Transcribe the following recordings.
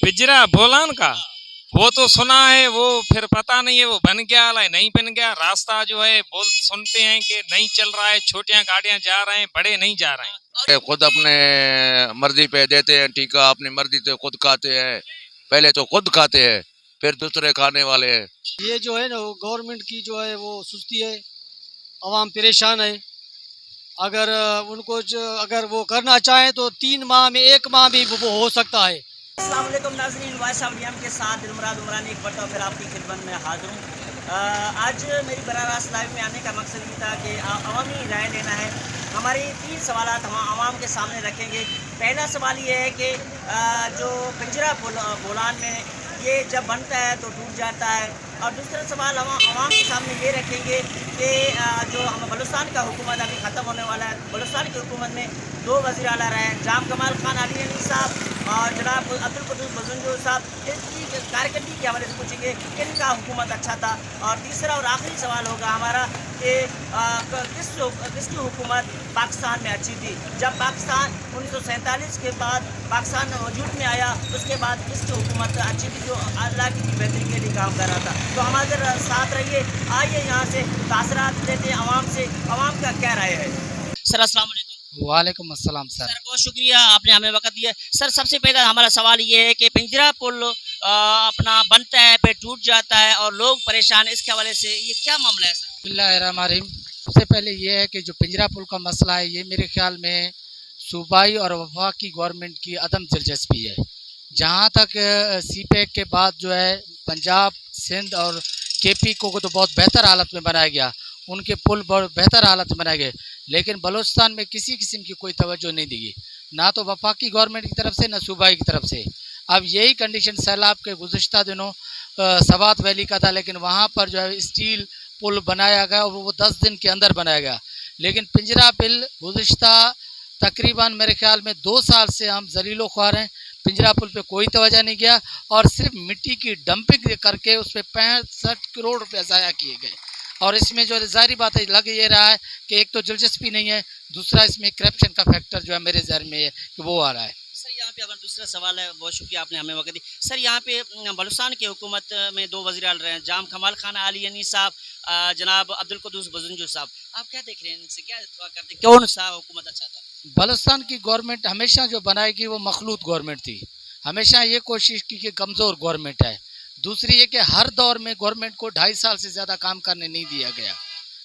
पिंजरा बोलान का वो तो सुना है, वो फिर पता नहीं है वो बन गया है नहीं बन गया। रास्ता जो है बोल सुनते हैं कि नहीं चल रहा है, छोटियां गाड़ियां जा रहे हैं, बड़े नहीं जा रहे हैं। खुद अपने मर्जी पे देते हैं टीका, अपनी मर्जी से खुद खाते हैं। पहले तो खुद खाते हैं, फिर दूसरे खाने वाले हैं। ये जो है ना वो गवर्नमेंट की जो है वो सुस्ती है, अवाम परेशान है। अगर उनको अगर वो करना चाहें तो 3 माह में 1 माह भी वो हो सकता है। अस्सलाम वालेकुम नाज़रीन, वॉइस ऑफ डीएम के साथ दिलमुराद उमरानी एक बार फिर आपकी खिदमत में हाज़िर हूँ। आज मेरी बराह रास्त लाइव में आने का मकसद ये था कि अवामी राय लेना है। हमारे 3 सवालात हम आवाम के सामने रखेंगे। पहला सवाल ये है कि जो पिंजरा बोलान में ये जब बनता है तो टूट जाता है, और दूसरा सवाल हम आवाम के सामने ये रखेंगे कि जो हम बलूचिस्तान का हुकूमत अभी ख़त्म होने वाला है, बलूचिस्तान की हुकूमत में 2 वज़ीर आला रहे हैं, जाम कमाल खान अली अली साहब और जनाब अब्दुल कुद्दूस बज़ुनजो साहब। इनकी कारकर्दगी के हवाले से पूछेंगे किनका हुकूमत अच्छा था। और तीसरा और आखिरी सवाल होगा हमारा कि किसकी हुकूमत पाकिस्तान में अच्छी थी। जब पाकिस्तान 1947 के बाद पाकिस्तान वजूद में आया, उसके बाद किसकी हुकूमत अच्छी थी जो अल्लाह की बेहतरी के लिए काम कर रहा था। तो हमारे साथ रहिए, आइए यहाँ से तासरात लेते हैं आवाम से, आवाम का क्या राय है। सर अस्सलाम वालेकुम। वालेकुम अस्सलाम सर। सर बहुत शुक्रिया, आपने हमें वक्त दिया। सर सबसे पहला हमारा सवाल ये है कि पिंजरा पुल अपना बनता है फिर टूट जाता है और लोग परेशान, इसके हवाले से ये क्या मामला है सर? बिस्मिल्लाहिर्रहमानिर्रहीम। सबसे पहले ये है कि जो पिंजरा पुल का मसला है, ये मेरे ख्याल में सूबाई और वफाकी गवर्नमेंट की अदम दिलचस्पी है। जहाँ तक सीपैक के बाद जो है पंजाब, सिंध और केपी को तो बहुत बेहतर हालत में बनाया गया, उनके पुल बहुत बेहतर हालत में बनाए गए, लेकिन बलूचिस्तान में किसी किस्म की कोई तवज्जो नहीं दी गई, ना तो वफाकी गवर्नमेंट की तरफ से ना सूबाई की तरफ से। अब यही कंडीशन सैलाब के गुज़िश्ता दिनों सवात वैली का था, लेकिन वहाँ पर जो है स्टील पुल बनाया गया और वो 10 दिन के अंदर बनाया गया। लेकिन पिंजरा बिल गुज़िश्ता तकरीबन मेरे ख्याल में 2 साल से हम ज़लीलो ख्वार हैं। पिंजरा पुल पे कोई तवज्जो नहीं किया और सिर्फ मिट्टी की डंपिंग करके उस पर 65 करोड़ रुपये ज़ाया किए गए। और इसमें जो ज़ाहिर बात है लग ये रहा है कि एक तो दिलचस्पी नहीं है, दूसरा इसमें करप्शन का फैक्टर जो है मेरे ज़हन में है कि वो आ रहा है। सर यहाँ पे अगर दूसरा सवाल है, बहुत शुक्रिया आपने हमें वक्त दी। सर यहाँ पे बलूचिस्तान की हुकूमत में 2 वज़ीर आला रहे हैं, जाम कमाल खान अली अनी साहब, जनाब अब्दुल कुद्दूस बज़ुनजो साहब। आप क्या देख रहे हैं, इनसे क्या इत्तेफाक करते हैं, कौन सा हुकूमत अच्छा था? बलूचिस्तान की गवर्नमेंट हमेशा जो बनाएगी वो मखलूत गवर्नमेंट थी, हमेशा ये कोशिश की कि कमज़ोर गवर्नमेंट है। दूसरी ये कि हर दौर में गवर्नमेंट को 2.5 साल से ज़्यादा काम करने नहीं दिया गया,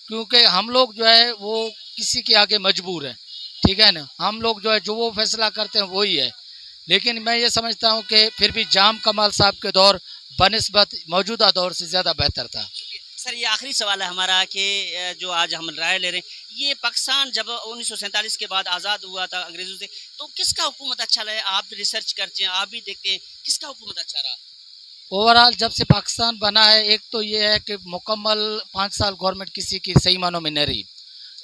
क्योंकि हम लोग जो है वो किसी के आगे मजबूर हैं, ठीक है ना। हम लोग जो है जो वो फैसला करते हैं वही है। लेकिन मैं ये समझता हूँ कि फिर भी जाम कमाल साहब के दौर बनिस्बत मौजूदा दौर से ज़्यादा बेहतर था। सर ये आखिरी सवाल है हमारा कि जो आज हम राय ले रहे हैं, ये पाकिस्तान जब 1947 के बाद आज़ाद हुआ था अंग्रेज़ों से, तो किसका हुकूमत अच्छा रहा? आप भी रिसर्च करते हैं, आप भी देखते हैं, किसका हुकूमत अच्छा रहा? ओवरऑल जब से पाकिस्तान बना है, एक तो ये है कि मुकम्मल 5 साल गवर्नमेंट किसी की सही मानों में नहीं रही।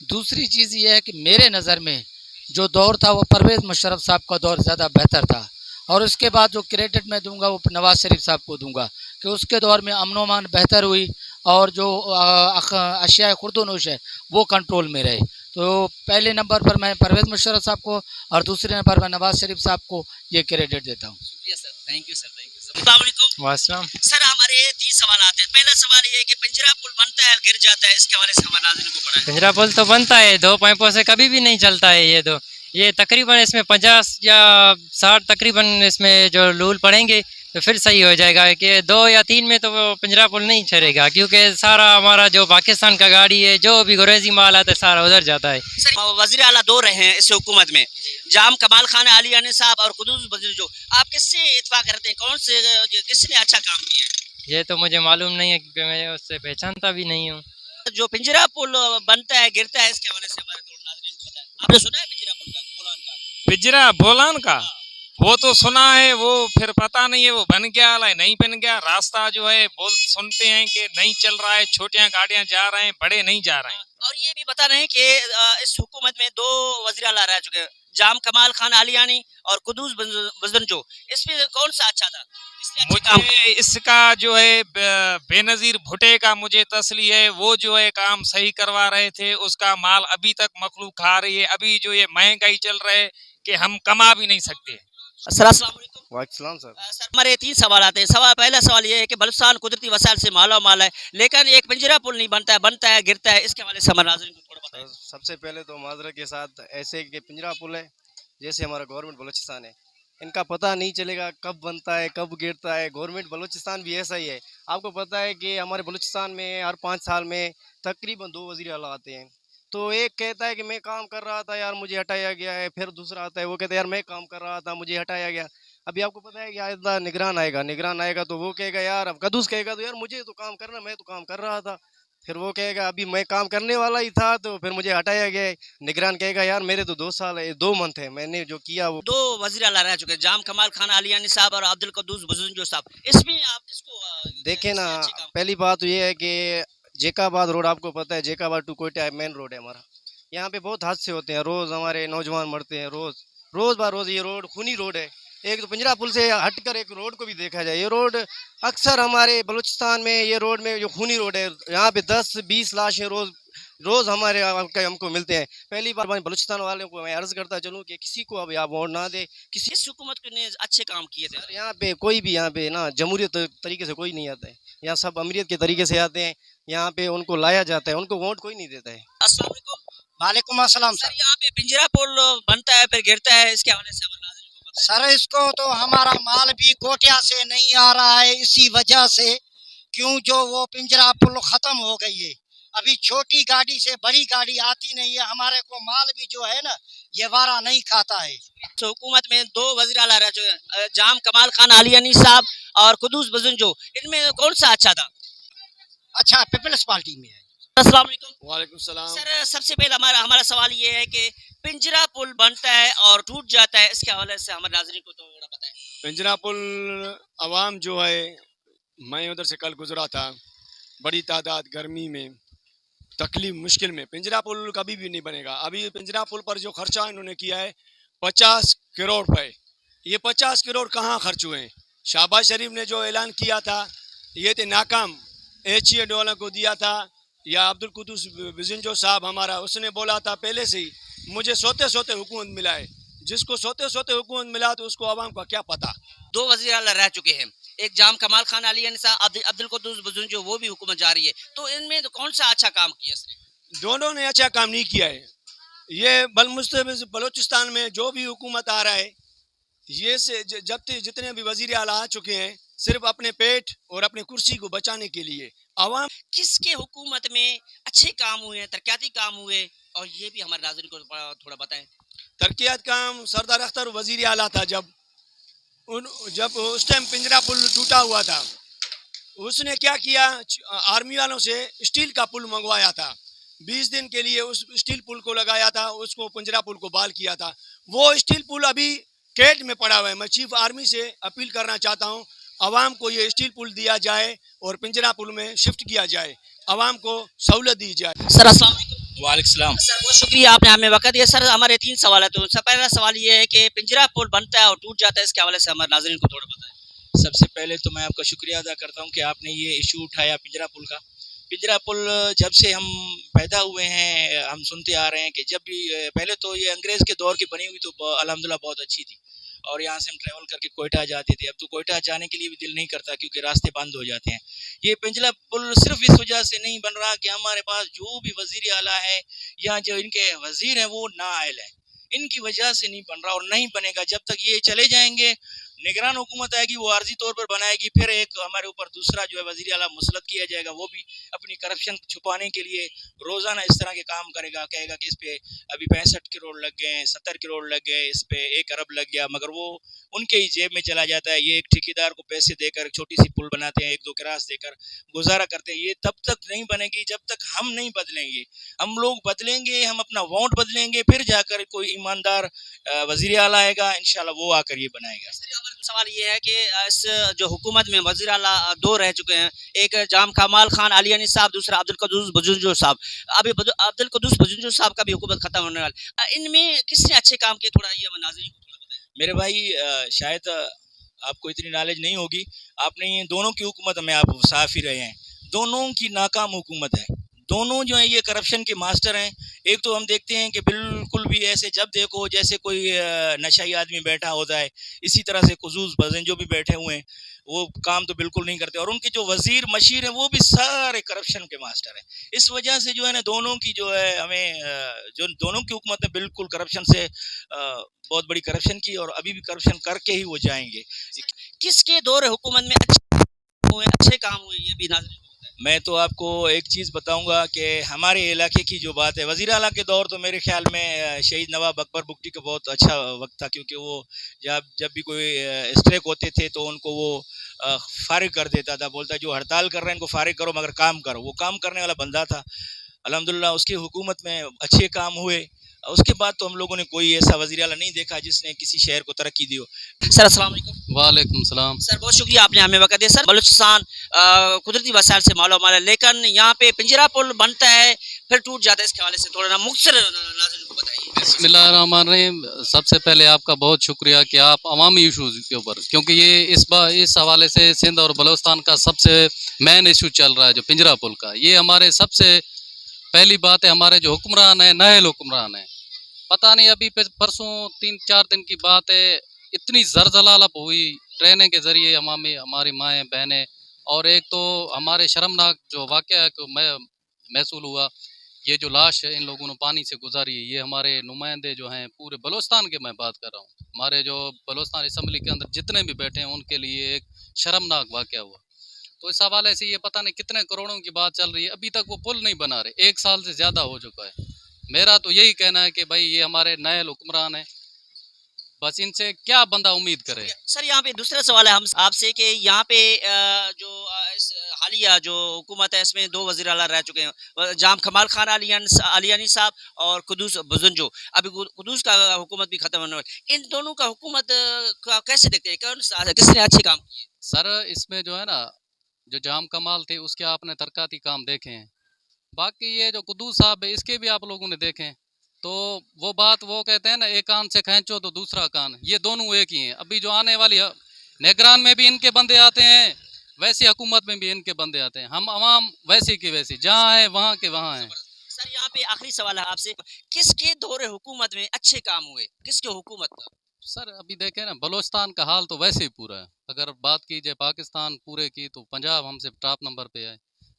दूसरी चीज़ ये है कि मेरे नज़र में जो दौर था वो परवेज़ मुशर्रफ साहब का दौर ज़्यादा बेहतर था। और उसके बाद जो क्रेडिट मैं दूंगा वो नवाज़ शरीफ साहब को दूंगा कि उसके दौर में अमन अमान बेहतर हुई और जो अशिया खुर्दोनोश है वो कंट्रोल में रहे। तो पहले नंबर पर मैं परवेज़ मुशर्रफ साहब को और दूसरे नंबर पर नवाज़ शरीफ साहब को ये क्रेडिट देता हूँ। शुक्रिया sir, thank you sir, thank you sir. अस्सलाम वालेकुम। वासलाम। सर हमारे 3 सवाल आते हैं। पहला सवाल ये है कि पिंजरा पुल बनता है गिर जाता है, इसके हवाले से हमारे नाज़रीन को पड़ा है। पिंजरा पुल तो बनता है, 2 पाइपों से कभी भी नहीं चलता है। ये तकरीबन इसमें 50 या 60 तकरीबन इसमें जो लूल पड़ेंगे तो फिर सही हो जाएगा कि 2 या 3 में तो वो पिंजरा पुल नहीं चलेगा, क्योंकि सारा हमारा जो पाकिस्तान का गाड़ी है, जो भी गुरेजी माल आता है, सारा उधर जाता है। सर वज़ीर आला 2 रहे हैं इस हुकूमत में, जाम कमाल खान अली अनी साहब और कुद्दूस बज़ुनजो। आप किससे इत्तेफाक करते हैं, कौन से किसने अच्छा काम किया? ये तो मुझे मालूम नहीं है क्योंकि मैं उससे पहचानता भी नहीं हूँ। जो पिंजरा पुल बनता है गिरता है, इसके हवाले से हमारे नाज़रीन को पता है। आपने सुना है पिंजरा पुल का बोलान का? पिंजरा बोलान का वो तो सुना है, वो फिर पता नहीं है वो बन गया है नहीं बन गया। रास्ता जो है बोल सुनते हैं कि नहीं चल रहा है, छोटियां गाड़ियां जा रहे हैं, बड़े नहीं जा रहे हैं। और ये भी बता रहे हैं कि इस हुकूमत में 2 वज़ीर आला रह चुके हैं, जाम कमाल खान आलियानी और कुद्दूस बज़ुनजो। इसमें कौन सा अच्छा था, किसने अच्छा काम किया? मुझे इसका जो है बेनज़ीर भुट्टे का मुझे तसली है, वो जो है काम सही करवा रहे थे, उसका माल अभी तक मखलूक खा रही है। अभी जो ये महंगाई चल रही है कि हम कमा भी नहीं सकते। सर अस्सलाम वालेकुम। वालेकुम सर। सर हमारे 3 सवाल आते हैं। पहला सवाल ये है कि बलूचिस्तान कुदरती वसाइल से माला माल है, लेकिन एक पिंजरा पुल नहीं बनता है गिरता है, इसके हवाले से हमारे नाज़रीन को थोड़ा बताएं। सबसे पहले तो माजरत के साथ ऐसे कि पिंजरा पुल है जैसे हमारा गवर्नमेंट बलूचिस्तान है, इनका पता नहीं चलेगा कब बनता है कब गिरता है। गवर्नमेंट बलूचिस्तान भी ऐसा ही है। आपको पता है कि हमारे बलूचिस्तान में हर 5 साल में तकरीबन 2 वज़ीर आला आते हैं। तो एक कहता है कि मैं काम कर रहा था यार मुझे हटाया गया है, फिर दूसरा आता है वो कहता है यार मैं काम कर रहा था मुझे हटाया गया। अभी आपको पता है कि आइंदा निगरान आएगा तो वो कहेगा यार, अब कदूस कहेगा तो यार मुझे तो काम करना, मैं तो काम कर रहा था। फिर वो कहेगा अभी मैं काम करने वाला ही था तो फिर मुझे हटाया गया है। निगरान कहेगा यार मेरे तो 2 साल है 2 मंथ है मैंने जो किया वो। 2 वज़ीर आला रह चुके हैं, जाम कमाल खान आलियानी साहब और अब्दुल कुद्दूस बुजुर्ग साहब। इसमें आप किसको देखे ना, अच्छे काम? पहली बात तो ये है कि जेकाबाद रोड आपको पता है, जेकाबाद टू कोयटा मेन रोड है हमारा। यहाँ पे बहुत हादसे होते हैं, रोज़ हमारे नौजवान मरते हैं, रोज़ बार रोज़। ये रोड खूनी रोड है। एक तो पिंजरा पुल से हटकर एक रोड को भी देखा जाए, ये रोड अक्सर हमारे बलूचिस्तान में ये रोड में जो खूनी रोड है यहाँ पे 10-20 लाशें रोज़ हमारे हमको मिलते हैं। पहली बार मैं बलूचिस्तान वालों को मैं अर्ज़ करता चलूँ कि किसी को अब आप वोट ना दे। किसी इस हुकूमत ने अच्छे काम किए थे। यहाँ पे कोई भी यहाँ पे ना जमहूरियत तरीके से कोई नहीं आता है, यहाँ सब अमीरियत के तरीके से आते हैं। यहाँ पे उनको लाया जाता है, उनको वोट कोई नहीं देता है। अस्सलाम वालेकुम। वालेकुम अस्सलाम सर सर। यहाँ पे पिंजरा पुल बनता है फिर गिरता है, इसके हवाले से हमारे नाज़रीन को बताएं। सर इसको तो हमारा माल भी कोटिया से नहीं आ रहा है इसी वजह से, क्यों जो वो पिंजरा पुल खत्म हो गई है। अभी छोटी गाड़ी से बड़ी गाड़ी आती नहीं है, हमारे को माल भी जो है ना ये वारा नहीं खाता है। तो हुकूमत में 2 वज़ीर आला रह चुके हैं, जाम कमाल खान आलियानी साहब और कुद्दूस बुजुर्ग। इनमें कौन सा अच्छा था? अच्छा पीपल्स पार्टी में है। अस्सलाम वालेकुम। वालेकुम सलाम। सर सबसे पहले हमारा सवाल ये है कि पिंजरा पुल बनता है और टूट जाता है, इसके हवाले से हमारे नाज़रीन को थोड़ा बताएं। पिंजरा पुल आवाम जो है, मैं उधर से कल गुजरा था, बड़ी तादाद गर्मी में तकलीफ मुश्किल में। पिंजरा पुल कभी भी नहीं बनेगा। अभी पिंजरा पुल पर जो खर्चा इन्होंने किया है 50 करोड़ रुपए, ये 50 करोड़ कहाँ खर्च हुए हैं? शहबाज शरीफ ने जो ऐलान किया था ये तो नाकाम, HCA वालों को दिया था, या अब्दुल कुद्दूस बिजिंजो साहब हमारा, उसने बोला था पहले से ही मुझे सोते सोते हुकूमत मिला है। जिसको सोते सोते हुकूमत मिला तो उसको आवाम का क्या पता। 2 वज़ीर आला रह चुके हैं, एक जाम कमाल खान आलियानी साहब, अब्दुल कुद्दूस बुजुर्ग, वो भी हुकूमत जा रही है। तो इनमें तो कौन सा अच्छा काम किया इसने? दोनों ने अच्छा काम नहीं किया है। ये बलूचिस्तान में जो भी हुकूमत आ रहा है, ये से जितने भी वजीर आला आ चुके हैं सिर्फ अपने पेट और अपने कुर्सी को बचाने के लिए। आवाम किसके हुकूमत में अच्छे काम हुए हैं, तरक्याती काम हुए, और ये भी हमारे नाज़रीन को थोड़ा बताएं। तरक्यात काम सरदार अख्तर वजीर आला था, जब उस टाइम पिंजरा पुल टूटा हुआ था, उसने क्या किया, आर्मी वालों से स्टील का पुल मंगवाया था, 20 दिन के लिए उस स्टील पुल को लगाया था, उसको पिंजरा पुल को बहाल किया था। वो स्टील पुल अभी कैद में पड़ा हुआ है। मैं चीफ आर्मी से अपील करना चाहता हूँ, आवाम को ये स्टील पुल दिया जाए और पिंजरा पुल में शिफ्ट किया जाए, आवाम को सहूलत दी जाए। सर अस्सलाम वालेकुम। वालेकुम सलाम। सर बहुत शुक्रिया, आपने हमें वक्त दिया। सर हमारे 3 सवाल है, तो पहला सवाल ये है कि पिंजरा पुल बनता है और टूट जाता है, इसके हवाले से हमारे नाज़रीन को थोड़ा बताएं। सबसे पहले तो मैं आपका शुक्रिया अदा करता हूं कि आपने ये इशू उठाया पिंजरा पुल का। पिंजरा पुल जब से हम पैदा हुए हैं हम सुनते आ रहे हैं कि जब भी पहले तो ये अंग्रेज़ के दौर की बनी हुई तो अल्हम्दुलिल्लाह बहुत अच्छी थी, और यहाँ से हम ट्रैवल करके कोयटा जाते थे। अब तो कोयटा जाने के लिए भी दिल नहीं करता क्योंकि रास्ते बंद हो जाते हैं। ये पिंजरा पुल सिर्फ इस वजह से नहीं बन रहा कि हमारे पास जो भी वज़ीर आला है या जो इनके वज़ीर हैं वो नाअहल हैं, इनकी वजह से नहीं बन रहा और नहीं बनेगा। जब तक ये चले जाएंगे, निगरान हुकूमत आएगी, वो आर्जी तौर पर बनाएगी, फिर एक हमारे ऊपर दूसरा जो है वज़ीर आला मुसलत किया जाएगा, वो भी अपनी करप्शन छुपाने के लिए रोज़ाना इस तरह के काम करेगा, कहेगा कि इस पे अभी 65 करोड़ लग गए हैं, 70 करोड़ लग गए, इस पे 1 अरब लग गया, मगर वो उनके ही जेब में चला जाता है। ये एक ठेकेदार को पैसे देकर छोटी सी पुल बनाते हैं, 1-2 किरास देकर गुजारा करते हैं। ये तब तक नहीं बनेगी जब तक हम नहीं बदलेंगे। हम लोग बदलेंगे, हम अपना वोट बदलेंगे, फिर जाकर कोई ईमानदार वज़ीर आला आएगा, इंशाल्लाह वो आकर ये बनाएगा। सवाल ये है कि इस जो हुकूमत में वज़ीर आला 2 रह चुके हैं, एक जाम कमाल खान आलियानी साहब, दूसरा अब्दुल कुद्दूस बुजुर्ग साहब। अभी अब्दुल कुद्दूस बुजुर्ग साहब का भी हुकूमत खत्म होने वाली, इनमें किसने अच्छे काम किए, थोड़ा ये नाज़रीन को थोड़ा बताएं। मेरे भाई शायद आपको इतनी नॉलेज नहीं होगी, आपने ये दोनों की हुकूमत में आप साफ ही रहे हैं, दोनों की नाकाम हुकूमत है। दोनों जो है ये करप्शन के मास्टर हैं। एक तो हम देखते हैं कि बिल्कुल भी ऐसे जब देखो जैसे कोई नशाई आदमी बैठा होता है, इसी तरह से कुजूज बजन जो भी बैठे हुए हैं वो काम तो बिल्कुल नहीं करते, और उनके जो वजीर मशीर हैं वो भी सारे करप्शन के मास्टर हैं। इस वजह से जो है ना दोनों की जो है हमें जो दोनों की हुकूमत है बिल्कुल करप्शन से बहुत बड़ी करप्शन की, और अभी भी करप्शन करके ही वो जाएंगे। किसके दौर हुकूमत में अच्छे काम हुए ये भी नाज़रीन। मैं तो आपको एक चीज़ बताऊंगा कि हमारे इलाके की जो बात है, वज़ीर आला के दौर तो मेरे ख्याल में शहीद नवाब अकबर बुगटी का बहुत अच्छा वक्त था, क्योंकि वो जब भी कोई स्ट्राइक होते थे तो उनको वो फारिग कर देता था, बोलता जो हड़ताल कर रहे हैं इनको फारिग करो मगर काम करो। वो काम करने वाला बंदा था। अल्हम्दुलिल्लाह उसकी हुकूमत में अच्छे काम हुए। उसके बाद तो हम लोगों ने कोई ऐसा वज़ीर आला नहीं देखा जिसने किसी शहर को तरक्की दी हो। सर अस्सलाम वालेकुम। वालेकुम सलाम। सर बहुत शुक्रिया आपने हमें वक्त दिया। सर बलूचिस्तान कुदरती वसाइल से मालो माल है, लेकिन यहाँ पे पिंजरा पुल बनता है फिर टूट जाता है, इसके हवाले से थोड़ा ना मुख्तसर नाज़रीन को बताइए। बिस्मिल्लाहिर्रहमानिर्रहीम। सबसे पहले आपका बहुत शुक्रिया कि आप अवामी इशूज़ के ऊपर, क्योंकि ये इस हवाले से सिंध और बलूचिस्तान का सबसे मेन इशू चल रहा है जो पिंजरा पुल का। ये हमारे सबसे पहली बात है, हमारे जो हुक्मरान हैं नए हुक्मरान हैं, पता नहीं अभी परसों 3-4 दिन की बात है, इतनी ज़लज़ला हुई ट्रेनें के ज़रिए हमारी माएँ बहनें, और एक तो हमारे शर्मनाक जो वाक़या को महसूल हुआ, ये जो लाश इन लोगों ने पानी से गुजारी है, ये हमारे नुमाइंदे जो हैं पूरे बलूचिस्तान के मैं बात कर रहा हूँ, हमारे जो बलूचिस्तान असम्बली के अंदर जितने भी बैठे हैं उनके लिए एक शर्मनाक वाक़या हुआ। तो इस हवाले से ये पता नहीं कितने करोड़ों की बात चल रही है, अभी तक वो पुल नहीं बना रहे, 1 साल से ज़्यादा हो चुका है। मेरा तो यही कहना है कि भाई ये हमारे नए हुक्मरान हैं, बस इनसे क्या बंदा उम्मीद करे। सर यहाँ पे दूसरा सवाल है हम आपसे कि यहाँ पे जो इस हालिया जो हुकूमत है इसमें 2 वज़ीर आला रह चुके हैं, जाम कमाल खान आलियानी साहब और कुदूस बुजुंजो। अभी कुदूस का हुकूमत भी खत्म होने वाली, इन दोनों का हुकूमत का कैसे देखते हैं, किसने अच्छे काम किए? सर इसमें जो है ना, जो जाम कमाल थे उसके आपने तरक्याती काम देखे हैं, बाकी ये जो कुदूस साहब है इसके भी आप लोगों ने देखे हैं। तो वो बात वो कहते हैं ना, एक कान से खींचो तो दूसरा कान, ये दोनों एक ही हैं। अभी जो आने वाली निगरान में भी इनके बंदे आते हैं, वैसी हुकूमत में भी इनके बंदे आते हैं। हम अवाम वैसी की वैसी, जहाँ है वहाँ के वहाँ हैं। सर यहाँ पे आखिरी सवाल है आपसे, किसके दौरे हुकूमत में अच्छे काम हुए, किसके हुकूमत का? सर अभी देखें ना, बलूचिस्तान का हाल तो वैसे ही पूरा है। अगर बात की जाए पाकिस्तान पूरे की तो पंजाब हमसे टॉप नंबर पे है।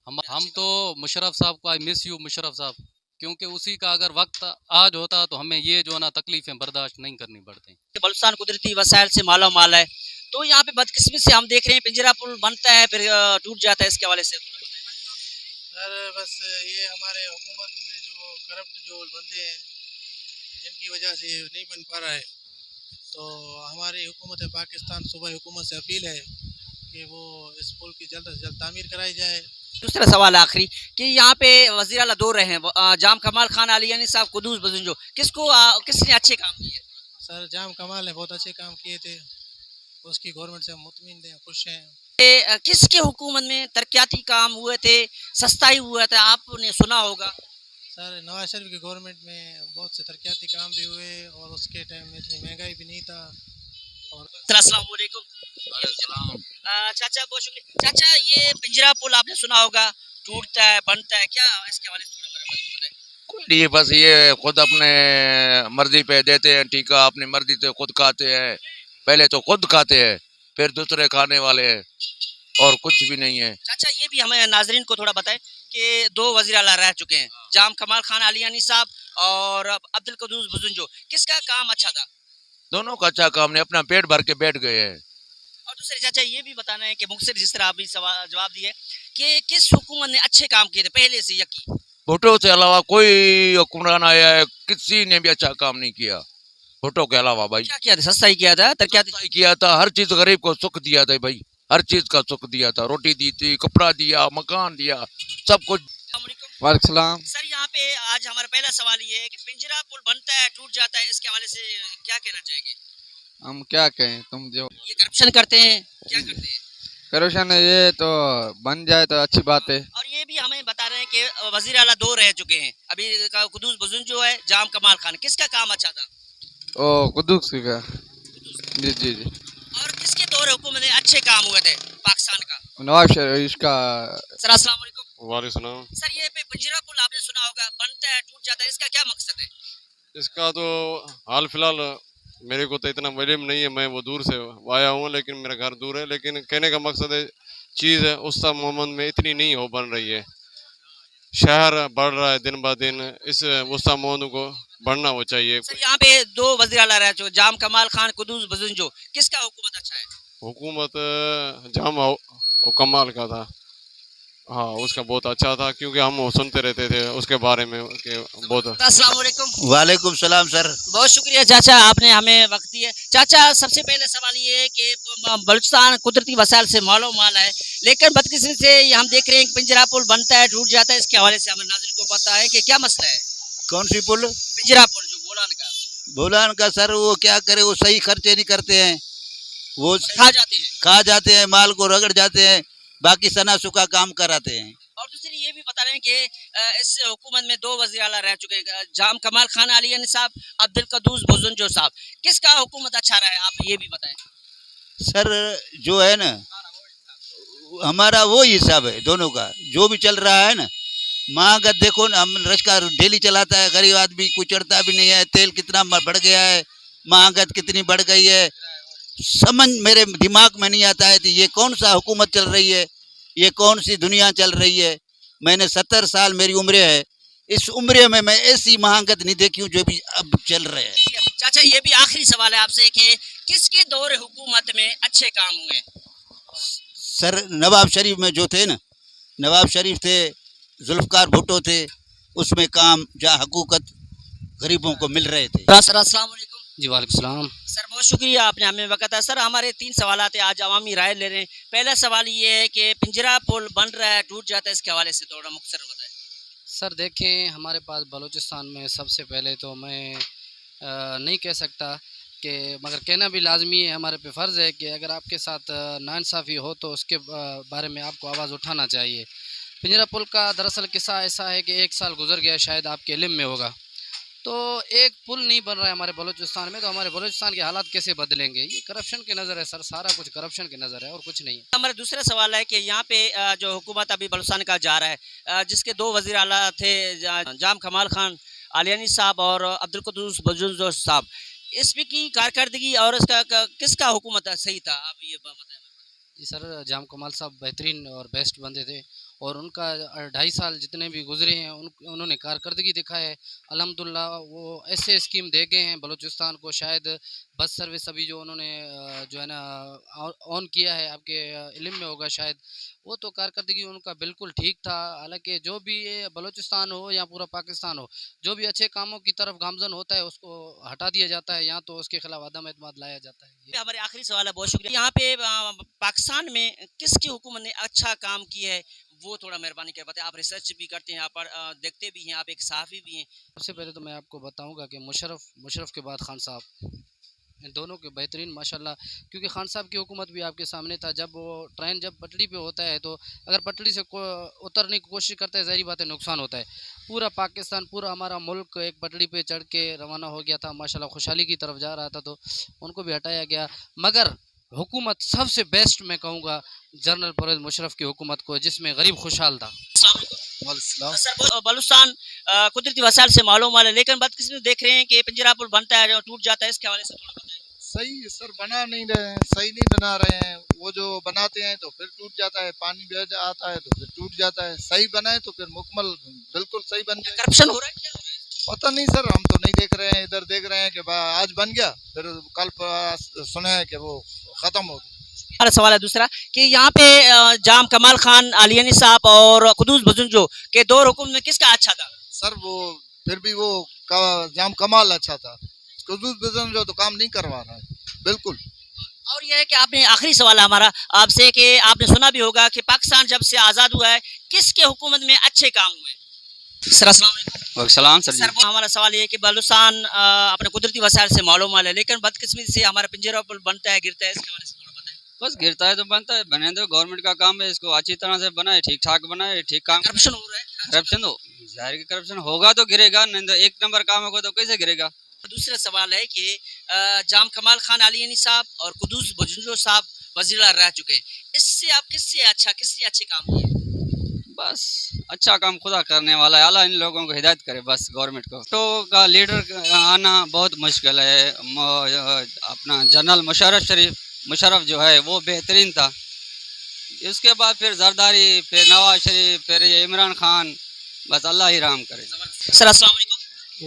हम तो मुशर्रफ साहब को, आई मिस यू मुशर्रफ साहब, क्योंकि उसी का अगर वक्त आज होता तो हमें ये जो ना तकलीफ़ें बर्दाश्त नहीं करनी पड़ती। बलूचिस्तान कुदरती वसाइल से माला माल है, तो यहाँ पे बदकिस्मती से हम देख रहे हैं पिंजरा पुल बनता है फिर टूट जाता है, इसके हवाले से। सर बस ये हमारे हुकूमत में जो करप्ट जो बंदे हैं इनकी वजह से नहीं बन पा रहा है, तो हमारी हुकूमत पाकिस्तान सूबाई हुकूमत से अपील है कि वो इस पुल की जल्द से जल्द तामीर कराई जाए। दूसरा सवाल आखिरी कि यहाँ पे वज़ीर आला 2 रहे हैं, जाम कमाल खान आलियानी साहब, कुदूस बुजुंजो, किसने अच्छे काम किए? सर जाम कमाल ने बहुत अच्छे काम किए थे, उसकी गवर्नमेंट से हम मुतमिन हैं, खुश हैं। किसके हुकूमत में तरक्याती काम हुए थे, सस्ताई हुआ था, आपने सुना होगा? सर नवाज शरीफ की गवर्नमेंट में बहुत से तरक्याती काम भी हुए और उसके टाइम में इतनी महंगाई भी नहीं था। और अस्सलाम वालेकुम। चाचा बहुत शुक्रिया। चाचा ये पिंजरा पुल आपने सुना होगा, टूटता है बनता है, क्या इसके हवाले से थोड़ा बताएं? ये बस ये खुद अपने मर्जी पे देते हैं टीका, अपनी मर्जी से खुद खाते हैं, पहले तो खुद खाते हैं फिर दूसरे खाने वाले हैं, और कुछ भी नहीं है। चाचा ये भी हमें नाजरीन को थोड़ा बताएं कि 2 वज़ीर आला रह चुके हैं, जाम कमाल खान आलियानी साहब और अब्दुल कुदूस बुजुंजो, किसका काम अच्छा था? दोनों का अच्छा काम नहीं, अपना पेट भर के बैठ गए हैं। और दूसरे चाचा ये भी बताना है कि मुख्तसर जिस तरह आप भी जवाब दिए कि किस हुकूमत ने अच्छे काम किए थे पहले से, यकी भुट्टो से अलावा कोई हुक्मरान आया है किसी ने भी अच्छा काम नहीं किया भुट्टो के अलावा। भाई क्या किया था? सस्ता ही किया था, सस्ता किया था, हर चीज गरीब को सुख दिया था भाई, हर चीज का सुख दिया था, रोटी दी थी, कपड़ा दिया, मकान दिया, सब कुछ। वालेकुम। सर यहाँ पे आज हमारा पहला सवाल ये है कि पिंजरा पुल बनता है टूट जाता है, इसके हवाले से क्या कहना चाहेंगे? हम क्या कहें, तुम जो ये करप्शन करते हैं, क्या करते हैं? करप्शन है, ये तो बन जाए तो अच्छी बात है। और ये भी हमें बता रहे हैं कि वज़ीर आला 2 रह चुके हैं, अभी कुदूस बुजुंजो है, जाम कमाल खान, किसका काम अच्छा था? ओ कुदूस का। जी जी जी। और किसके दौर हुकूमत में अच्छे काम हुए थे पाकिस्तान का? नवाज शरीफ का। सर अस्सलाम वालेकुम। वाले सुनाओ। सर ये पे पिंजरा पुल आपने सुना होगा, बनता है टूट जाता है, इसका क्या मकसद है? इसका तो हाल फिलहाल मेरे को तो इतना मालूम नहीं है, मैं वो दूर से आया हूँ, लेकिन मेरा घर दूर है। लेकिन कहने का मकसद है चीज़ है उस्ताद मोहम्मद में इतनी नहीं हो बन रही है। शहर बढ़ रहा है दिन ब दिन, इस उस्ताद मोहम्मद को बढ़ना वो चाहिए। सर यहाँ पे दो वज़ीर आला रह चुके, जाम कमाल खान, कुदूस बजुंजो, किसका हुकूमत अच्छा है? हुकूमत जाम कमाल का था, हाँ उसका बहुत अच्छा था, क्योंकि हम वो सुनते रहते थे उसके बारे में कि बहुत। अस्सलाम वालेकुम। वालेकुम सलाम सर। बहुत शुक्रिया चाचा, आपने हमें वक्त दिया। चाचा सबसे पहले सवाल ये है कि बलूचिस्तान कुदरती वसाइल से मालो माल है, लेकिन बदकिस्मती से ये हम देख रहे हैं कि पिंजरा पुल बनता है टूट जाता है। इसके हवाले से हमारे नाज़रीन को पता है कि क्या मसला है? कौन सी पुल? पिंजरा पुल जो बोलान का। बोलान का सर वो क्या करे, वो सही खर्चे नहीं करते हैं, वो खा जाते हैं माल को, रगड़ जाते हैं, बाकी सना सुखा काम कराते हैं। और दूसरी ये भी बता रहे हैं कि इस हुकूमत में दो वज़ीर आला रह चुके हैं, जाम कमाल खान आलियानी साहब, अब्दुल कदूस बुजुंजो साहब, किसका हुकूमत अच्छा रहा है आप ये भी बताएं। सर जो है ना हमारा वो हिसाब है दोनों का, जो भी चल रहा है ना। महंगा देखो ना, हम रचका डेली चलाता है, गरीब आदमी कोई चढ़ता भी नहीं है। तेल कितना बढ़ गया है, महंगाई कितनी बढ़ गई है, समझ मेरे दिमाग में नहीं आता है कि ये कौन सा हुकूमत चल रही है, ये कौन सी दुनिया चल रही है। मैंने 70 साल मेरी उम्र है, इस उम्र में मैं ऐसी महंगाई नहीं देखी हूँ जो भी अब चल रहे हैं। चाचा ये भी आखिरी सवाल है आपसे कि किसके दौर हुकूमत में अच्छे काम हुए? सर नवाब शरीफ में जो थे ना, नवाब शरीफ थे, जुल्फकार भुट्टो थे, उसमें काम जहाँ हकूकत गरीबों को मिल रहे थे। अस्सलाम वालेकुम। जी वालेकुम सलाम। सर बहुत शुक्रिया, आपने हमें वक्त है। सर हमारे 3 सवाल हैं, आज अवामी राय ले रहे हैं। पहला सवाल ये है कि पिंजरा पुल बन रहा है टूट जाता है, इसके हवाले से थोड़ा मुख्तसर बताएं। सर देखें, हमारे पास बलूचिस्तान में सबसे पहले तो मैं नहीं कह सकता कि, मगर कहना भी लाजमी है, हमारे पे फ़र्ज़ है कि अगर आपके साथ नाइंसाफ़ी हो तो उसके बारे में आपको आवाज़ उठाना चाहिए। पिंजरा पुल का दरअसल किस्सा ऐसा है कि 1 साल गुजर गया, शायद आपके इल्म में होगा, तो एक पुल नहीं बन रहा है हमारे बलूचिस्तान में, तो हमारे बलूचिस्तान के हालात कैसे बदलेंगे? ये करप्शन की नज़र है सर, सारा कुछ करप्शन की नज़र है और कुछ नहीं है। हमारा दूसरा सवाल है कि यहाँ पे जो हुकूमत अभी बलूचिस्तान का जा रहा है, जिसके 2 वज़ीर आला थे, जाम कमाल खान आलियानी साहब और अब्दुल कदूस बुजुंजो साहब, इसमें की कारकर्दगी और इसका किसका हुकूमत सही था, आप ये बताएं। जी सर, जाम कमाल साहब बेहतरीन और बेस्ट बंदे थे, और उनका 2.5 साल जितने भी गुजरे हैं उन्होंने कारकर्दगी दिखा है अल्हम्दुलिल्लाह। वो ऐसे स्कीम दे गए हैं बलूचिस्तान को, शायद बस सर्विस अभी जो उन्होंने जो है ना ऑन किया है, आपके इल्म में होगा शायद, वो तो कारकर्दगी उनका बिल्कुल ठीक था। हालांकि जो भी ये बलूचिस्तान हो या पूरा पाकिस्तान हो, जो भी अच्छे कामों की तरफ गामजन होता है उसको हटा दिया जाता है, यहाँ तो उसके खिलाफ अदम एतमाद लाया जाता है। हमारे आखिरी सवाल है, बहुत शुक्रिया। यहाँ पे पाकिस्तान में किसकी हुकूमत ने अच्छा काम किया है, वो थोड़ा मेहरबानी कर बताएं। आप रिसर्च भी करते हैं, आप देखते भी हैं, आप एक सहाफ़ी भी हैं। सबसे पहले तो मैं आपको बताऊंगा कि मुशर्रफ के बाद खान साहब, इन दोनों के बेहतरीन माशाल्लाह, क्योंकि खान साहब की हुकूमत भी आपके सामने था। जब वो ट्रेन जब पटड़ी पे होता है, तो अगर पटड़ी से उतरने की कोशिश करता है, ज़ाहिर बात है नुकसान होता है। पूरा पाकिस्तान, पूरा हमारा मुल्क एक पटड़ी पे चढ़ के रवाना हो गया था, माशाल्लाह खुशहाली की तरफ जा रहा था, तो उनको भी हटाया गया। मगर हुकूमत सबसे बेस्ट मैं कहूँगा जनरल परवेज़ मुशर्रफ की हुकूमत को, जिसमें गरीब खुशहाल था। सर बलूचिस्तान कुदरती वसाइल से मालूम है, लेकिन बदकिस्मती देख रहे हैं कि पिंजरा पुल बनता है टूट जाता है, इसके हवाले से थोड़ा बताएं। सही सर बना नहीं रहे हैं, सही नहीं बना रहे हैं। वो जो बनाते हैं तो फिर टूट जाता है, पानी बह आता है तो फिर टूट जाता है। सही बनाए तो फिर मुकम्मल बिल्कुल सही बन जाए। करप्शन हो रहा है क्या? पता नहीं सर, हम तो नहीं देख रहे हैं, इधर देख रहे हैं कि आज बन गया, फिर कल सुने हैं कि वो ख़त्म हो गया। हमारा सवाल है दूसरा कि यहाँ पे जाम कमाल खान आलियानी साहब और कुदूस बुजुंजो के दौर हुकूमत में किसका अच्छा था? सर वो फिर भी वो जाम कमाल अच्छा था, कुदूस बुजुंजो तो काम नहीं करवा रहा है बिल्कुल। और यह है कि आपने आखिरी सवाल है हमारा आपसे कि आपने सुना भी होगा कि पाकिस्तान जब से आज़ाद हुआ है, किसके हुकूमत में अच्छे काम हुए? सर अस्सलाम वालेकुम। सलाम सर जी। सर हमारा सवाल ये है कि बलूचिस्तान अपने कुदरती वसाइल से मालूम है, लेकिन बदकिस्मती से हमारा पिंजरा पुल बनता है गिरता है, इसके बारे में थोड़ा बताएं। बस गिरता है तो बनता है, बने दो, गवर्नमेंट का काम है, इसको अच्छी तरह से बनाए, ठीक ठाक बनाए, ठीक काम। करप्शन हो रहा है? करप्शन हो, जाहिर करप्शन होगा तो गिरेगा, नहीं तो 1 नंबर काम होगा तो कैसे गिरेगा। दूसरा सवाल है कि जाम कमाल खान आलियानी साहब और कुदूस बुजुंजो साहब वज़ीर रह चुके हैं, इससे आप किससे अच्छे काम किए? बस अच्छा काम खुदा करने वाला है, अल्लाह इन लोगों को हिदायत करे बस गवर्नमेंट को। तो का लीडर आना बहुत मुश्किल है। अपना जनरल मुशर्रफ जो है वो बेहतरीन था, इसके बाद फिर जरदारी, फिर नवाज शरीफ, फिर ये इमरान खान, बस अल्लाह ही रहम करे। सर अस्सलाम वालेकुम।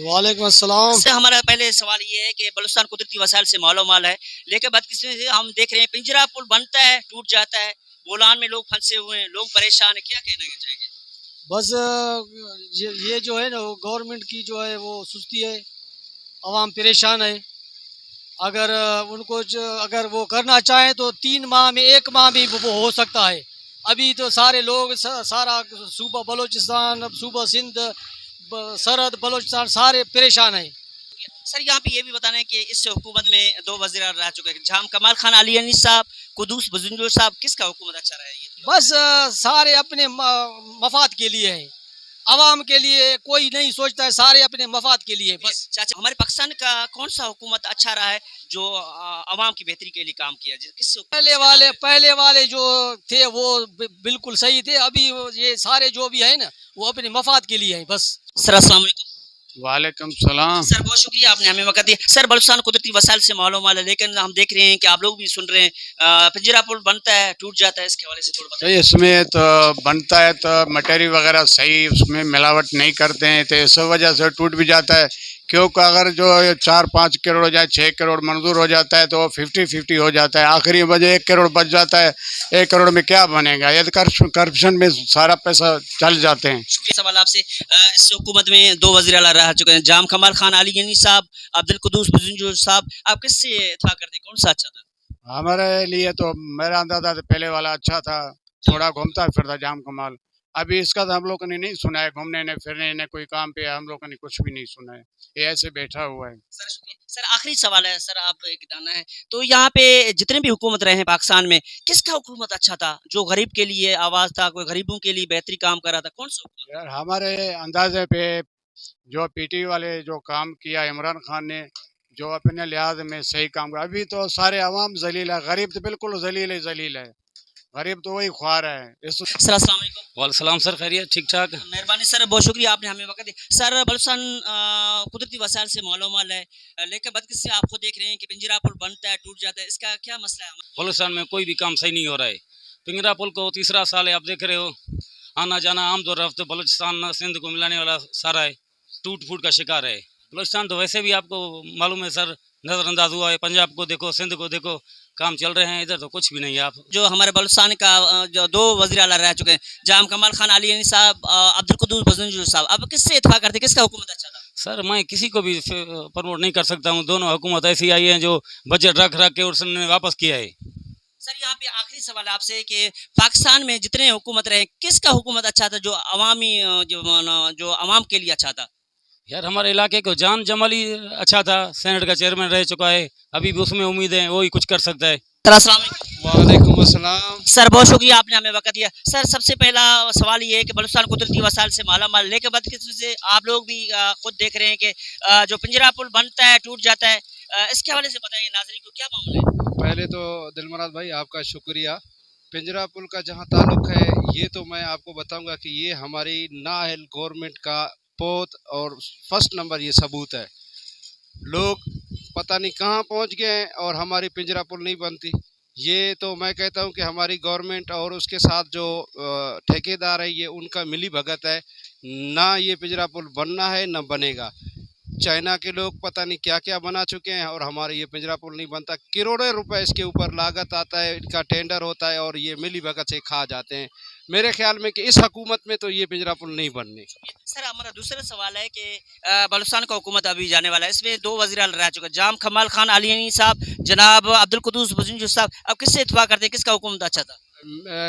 वालेकुम अस्सलाम। सर हमारा पहले सवाल ये है कि बलूचिस्तान कुदरती वसाइल से मालो माल है, लेकिन बदकिस्मती से हम देख रहे हैं पिंजरा पुल बनता है टूट जाता है, बोलान में लोग फंसे हुए हैं, लोग परेशान हैं, क्या कहना चाहेंगे? बस ये जो है ना गवर्नमेंट की जो है वो सुस्ती है, आवाम परेशान है। अगर उनको अगर वो करना चाहें तो 3 माह में 1 माह भी वो हो सकता है। अभी तो सारे लोग सारा सूबा बलूचिस्तान, सूबा सिंध, सरहद बलूचिस्तान सारे परेशान हैं। सर यहाँ पे ये भी बताना है कि इस हुकूमत में 2 वज़ीर रह चुके हैं, जहाँ कमाल खान अली साहब, कुदूस बजुंजो साहब, किसका हुकूमत अच्छा रहा है? बस सारे अपने मफाद के लिए हैं, आवाम के लिए कोई नहीं सोचता है, सारे अपने मफाद के लिए बस। चाचा हमारे पाकिस्तान का कौन सा हुकूमत अच्छा रहा है जो आवाम की बेहतरी के लिए काम किया? किस पहले वाले जो थे वो बिल्कुल सही थे, अभी ये सारे जो भी है ना वो अपने मफाद के लिए हैं बस। सर अस्सलाम वालेकुम। वालेकुम सलाम। सर बहुत शुक्रिया आपने हमें वक्त दिया। सर बलूचिस्तान कुदरती वसाइल से मालूम है, लेकिन हम देख रहे हैं कि आप लोग भी सुन रहे हैं पिंजरा पुल बनता है टूट जाता है, इसके हवाले से थोड़ा बताइए। इसमें तो बनता है तो मटेरियल वगैरह सही उसमें मिलावट नहीं करते हैं, तो इस वजह से टूट भी जाता है। क्योंकि अगर जो 4-5 करोड़ हो जाए, 6 करोड़ मंजूर हो जाता है तो 50-50 हो जाता है, आखिरी बजे 1 करोड़ बच जाता है। 1 करोड़ में क्या बनेगा? यदि करप्शन में सारा पैसा चल जाते हैं। सवाल आपसे, इस हुकूमत में 2 वज़ीर आला रह चुके हैं, जाम कमाल खान अली साहब, अब्दुल कुदूस बजुंजो साहब, आप किससे इत्तेफाक करते हैं, कौन सा अच्छा था? हमारे लिए तो मेरा अंदाजा तो पहले वाला अच्छा था, थोड़ा घूमता फिरता जाम कमाल। अभी इसका तो हम लोगों ने नहीं सुना है, घूमने ने फिरने ने कोई काम पे हम लोगों ने कुछ भी नहीं सुना है, ये ऐसे बैठा हुआ है। सर आखिरी सवाल है सर, आप एक दाना है तो यहाँ पे जितने भी हुकूमत रहे हैं पाकिस्तान में, किसका हुकूमत अच्छा था जो गरीब के लिए आवाज़ था, कोई गरीबों के लिए बेहतरी काम कर रहा था, कौन सा? यार हमारे अंदाजे पे जो पीटी वाले जो काम किया इमरान खान ने, जो अपने लिहाज में सही काम किया। अभी तो सारे अवाम जलील है, गरीब तो बिल्कुल जलील है, गरीब तो वही ख्वार है। सर अस्सलाम वालेकुम। वालेकुम सर, खैरियत ठीक ठाक। मेहरबानी सर, बहुत शुक्रिया आपने हमें वक्त दिया। सर बलूचिस्तान कुदरती वसाइल से मालूम है, लेकिन बदकिस्मती से आपको देख रहे हैं कि पिंजरा पुल बनता है टूट जाता है, इसका क्या मसला है? बलूचिस्तान में कोई भी काम सही नहीं हो रहा है। पिंजरा पुल को 3रा साल है, आप देख रहे हो, आना जाना आम दो रफ्त बलूचिस्तान सिंध को मिलाने वाला सारा है, टूट फूट का शिकार है। बलूचिस्तान तो वैसे भी आपको मालूम है सर, नज़रअंदाज हुआ है। पंजाब को देखो, सिंध को देखो, काम चल रहे हैं, इधर तो कुछ भी नहीं है। आप जो हमारे बलूचिस्तान का जो 2 वज़ीर आला रह चुके हैं, जाम कमाल खान अली साहब, अब्दुल कुदूस बजुंजो साहब, अब किससे इत्तेफाक करते, किसका हुकूमत अच्छा था? सर मैं किसी को भी प्रमोट नहीं कर सकता हूँ, दोनों हुकूमत ऐसी आई हैं जो बजट रख के और उसने वापस किया है। सर यहाँ पे आखिरी सवाल आपसे कि पाकिस्तान में जितने हुकूमत रहे, किसका हुकूमत अच्छा था जो अवामी जो अवाम के लिए अच्छा था? यार हमारे इलाके को जान जमाली अच्छा था, सेनेट का चेयरमैन रह चुका है, अभी भी उसमें उम्मीद है वही कुछ कर सकता है। वालेकुम अस्सलाम। सर बहुत शुक्रिया आपने हमें वक्त दिया। सर सबसे पहला सवाल ये है कि बलूचिस्तान कुदरती वसाइल से माला माल, लेकिन बदकिस्मती से आप लोग भी खुद देख रहे हैं कि जो पिंजरा पुल बनता है टूट जाता है, इसके हवाले से बताइए नाज़रीन को क्या मामला है? पहले तो दिलमराद भाई आपका शुक्रिया। पिंजरा पुल का जहाँ ताल्लुक है, ये तो मैं आपको बताऊंगा कि ये हमारी नाअहल गवर्नमेंट का पोत और फर्स्ट नंबर ये सबूत है। लोग पता नहीं कहाँ पहुँच गए हैं और हमारी पिंजरा पुल नहीं बनती। ये तो मैं कहता हूँ कि हमारी गवर्नमेंट और उसके साथ जो ठेकेदार है ये उनका मिली भगत है, ना ये पिंजरा पुल बनना है ना बनेगा। चाइना के लोग पता नहीं क्या क्या बना चुके हैं और हमारे ये पिंजरा पुल नहीं बनता। करोड़ों रुपए इसके ऊपर लागत आता है, इनका टेंडर होता है और ये मिली भगत से खा जाते हैं। मेरे ख्याल में कि इस हुकूमत में तो ये पिंजरा पुल नहीं बनने। सर हमारा दूसरा सवाल है कि बलूचिस्तान का हुकूमत अभी जाने वाला है, इसमें 2 वज़ीर आला रह चुके हैं, जाम कमाल खान अली साहब, जनाब अब्दुल कुदूस बजुंजो साहब, अब किससे इत्तेफाक करते हैं, किसका हुकूमत अच्छा था?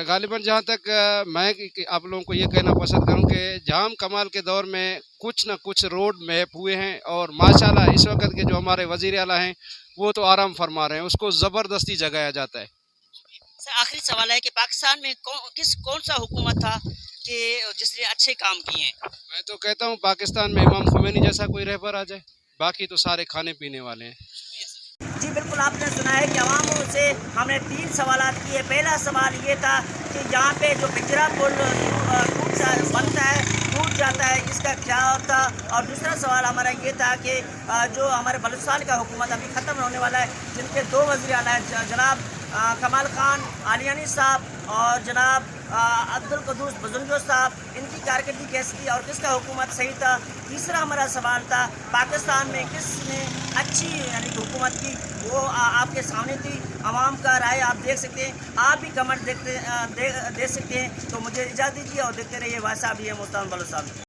गालिबन जहाँ तक मैं आप लोगों को ये कहना पसंद करूँ कि जाम कमाल के दौर में कुछ न कुछ रोड मैप हुए हैं और माशाल्लाह इस वक्त के जो हमारे वज़ीर आला हैं वो तो आराम फरमा रहे हैं, उसको ज़बरदस्ती जगाया जाता है। सर आखिरी सवाल है कि पाकिस्तान में कौन सा हुकूमत था कि जिसने अच्छे काम किए हैं? मैं तो कहता हूँ पाकिस्तान में इमाम खुमैनी जैसा कोई रहबर आ जाए, बाकी तो सारे खाने पीने वाले हैं। जी बिल्कुल, आपने सुना है कि अवामों से हमने 3 सवाल किए। पहला सवाल ये था कि यहाँ पे जो पिंजरा पुल बनता है टूट जाता है, इसका क्या होता। और दूसरा सवाल हमारा ये था कि जो हमारे बलूचिस्तान का हुकूमत अभी ख़त्म होने वाला है, जिनके 2 वज़ीर आला हैं, जनाब कमाल खान आलियानी साहब और जनाब अब्दुल कुद्दूस बुजुर्ग साहब, इनकी कारकर्दगी कैसी थी और किसका हुकूमत सही था। तीसरा हमारा सवाल था पाकिस्तान में किसने अच्छी यानी कि हुकूमत की, वो आपके सामने थी। आवाम का राय आप देख सकते हैं, आप भी कमेंट दे सकते हैं। तो मुझे इजाज़त दीजिए और देखते रहिए वासा भी है मुल्तान बलूचिस्तान।